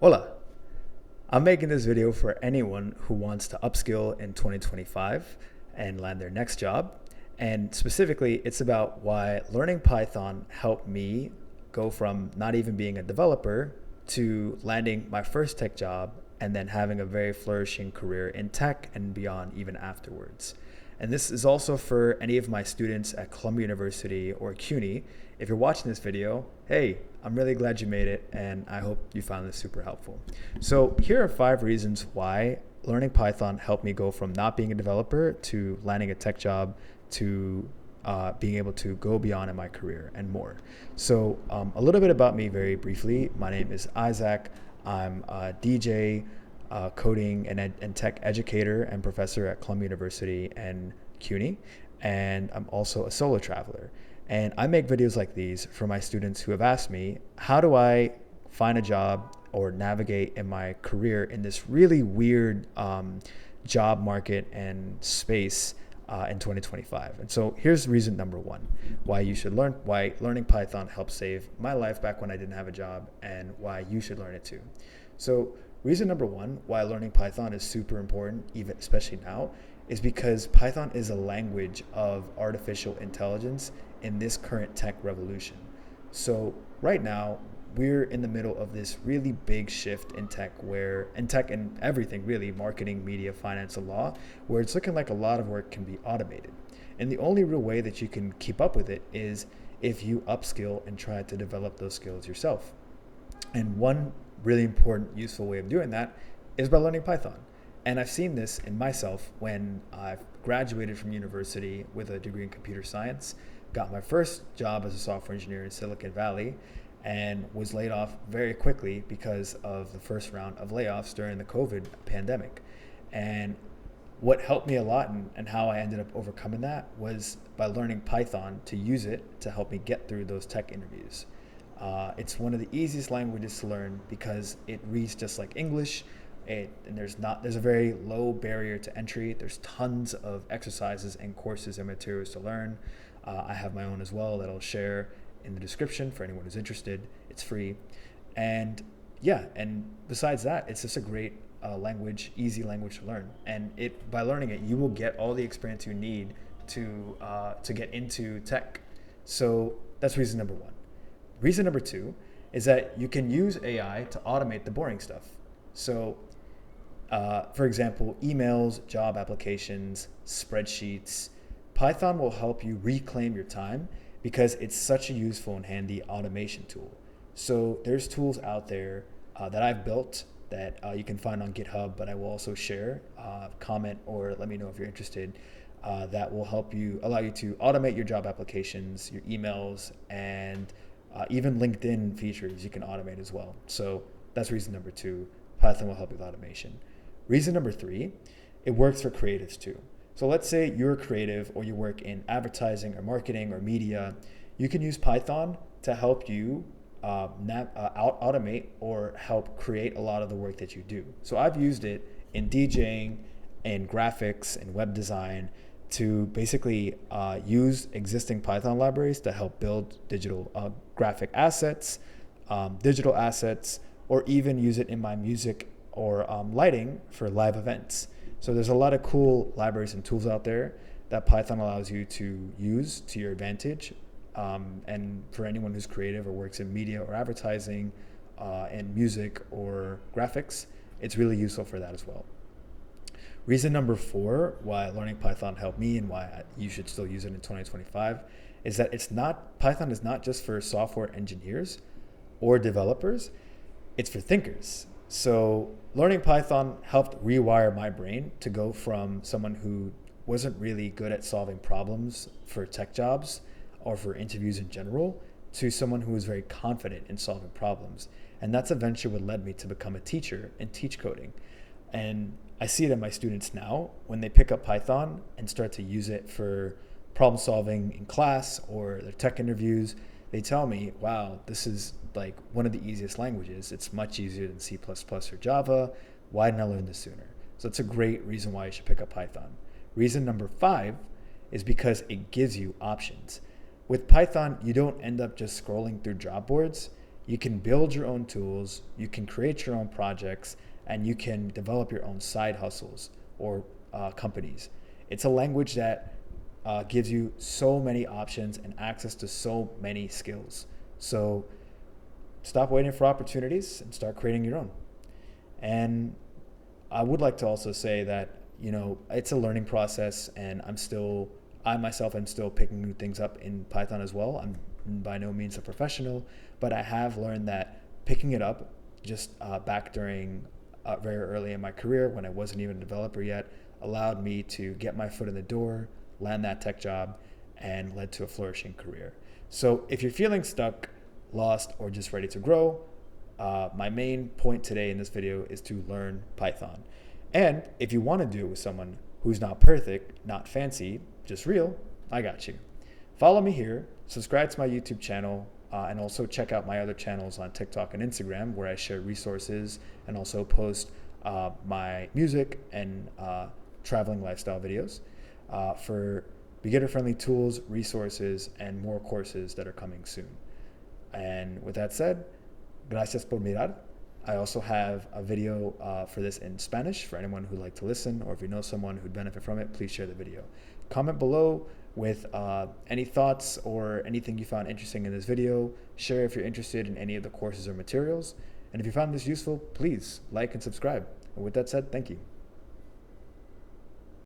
Hola! I'm making this video for anyone who wants to upskill in 2025 and land their next job. And specifically, it's about why learning Python helped me go from not even being a developer to landing my first tech job and then having a very flourishing career in tech and beyond even afterwards. And this is also for any of my students at Columbia University or CUNY. If you're watching this video, hey, I'm really glad you made it, and I hope you found this super helpful. So here are 5 reasons why learning Python helped me go from not being a developer to landing a tech job to being able to go beyond in my career and more. So a little bit about me very briefly. My name is Isaac. I'm a DJ, coding and tech educator and professor at Columbia University and CUNY, and I'm also a solo traveler. And I make videos like these for my students who have asked me, how do I find a job or navigate in my career in this really weird job market and space in 2025? And so here's reason number 1, why learning Python helped save my life back when I didn't have a job, and why you should learn it too. So reason number 1, why learning Python is super important, even especially now, is because Python is a language of artificial intelligence in this current tech revolution. So right now, we're in the middle of this really big shift in tech and everything really, marketing, media, finance, and law, where it's looking like a lot of work can be automated. And the only real way that you can keep up with it is if you upskill and try to develop those skills yourself. And one really important, useful way of doing that is by learning Python. And I've seen this in myself when I've graduated from university with a degree in computer science, got my first job as a software engineer in Silicon Valley, and was laid off very quickly because of the first round of layoffs during the COVID pandemic. And what helped me a lot and how I ended up overcoming that was by learning Python to use it to help me get through those tech interviews. It's one of the easiest languages to learn because it reads just like English. And there's a very low barrier to entry. There's tons of exercises and courses and materials to learn. I have my own as well that I'll share in the description for anyone who's interested. It's free. And besides that, it's just a great easy language to learn. And by learning it, you will get all the experience you need to get into tech. So that's reason number 1. Reason number 2 is that you can use AI to automate the boring stuff. So for example, emails, job applications, spreadsheets. Python will help you reclaim your time because it's such a useful and handy automation tool. So there's tools out there that I've built that you can find on GitHub, but I will also share, comment, or let me know if you're interested, that will allow you to automate your job applications, your emails, and even LinkedIn features you can automate as well. So that's reason number 2. Python will help with automation. Reason number 3, it works for creatives too. So let's say you're a creative or you work in advertising or marketing or media. You can use Python to help you automate or help create a lot of the work that you do. So I've used it in DJing, in graphics, and web design to basically use existing Python libraries to help build digital graphic assets, digital assets, or even use it in my music or lighting for live events. So there's a lot of cool libraries and tools out there that Python allows you to use to your advantage. And for anyone who's creative or works in media or advertising, and music or graphics, it's really useful for that as well. Reason number 4 why learning Python helped me and why you should still use it in 2025 is that Python is not just for software engineers or developers, it's for thinkers. So learning Python helped rewire my brain to go from someone who wasn't really good at solving problems for tech jobs or for interviews in general to someone who was very confident in solving problems. And that's eventually what led me to become a teacher and teach coding. And I see it in my students now when they pick up Python and start to use it for problem solving in class or their tech interviews. They tell me, wow, this is like one of the easiest languages. It's much easier than C++ or Java. Why didn't I learn this sooner? So it's a great reason why you should pick up Python. Reason number 5 is because it gives you options. With Python, you don't end up just scrolling through job boards. You can build your own tools, you can create your own projects, and you can develop your own side hustles or companies. It's a language that gives you so many options and access to so many skills. So stop waiting for opportunities and start creating your own. And I would like to also say that, it's a learning process, and I myself am still picking new things up in Python as well. I'm by no means a professional, but I have learned that picking it up just back during very early in my career when I wasn't even a developer yet allowed me to get my foot in the door, land that tech job, and led to a flourishing career. So if you're feeling stuck, lost, or just ready to grow, my main point today in this video is to learn Python. And if you want to do it with someone who's not perfect, not fancy, just real, I got you. Follow me here, subscribe to my YouTube channel, and also check out my other channels on TikTok and Instagram, where I share resources and also post my music and traveling lifestyle videos for beginner-friendly tools, resources, and more courses that are coming soon. And with that said, gracias por mirar. I also have a video for this in Spanish for anyone who'd like to listen, or if you know someone who'd benefit from it, please share the video. Comment below with any thoughts or anything you found interesting in this video. Share if you're interested in any of the courses or materials. And if you found this useful, please like and subscribe. And with that said, thank you.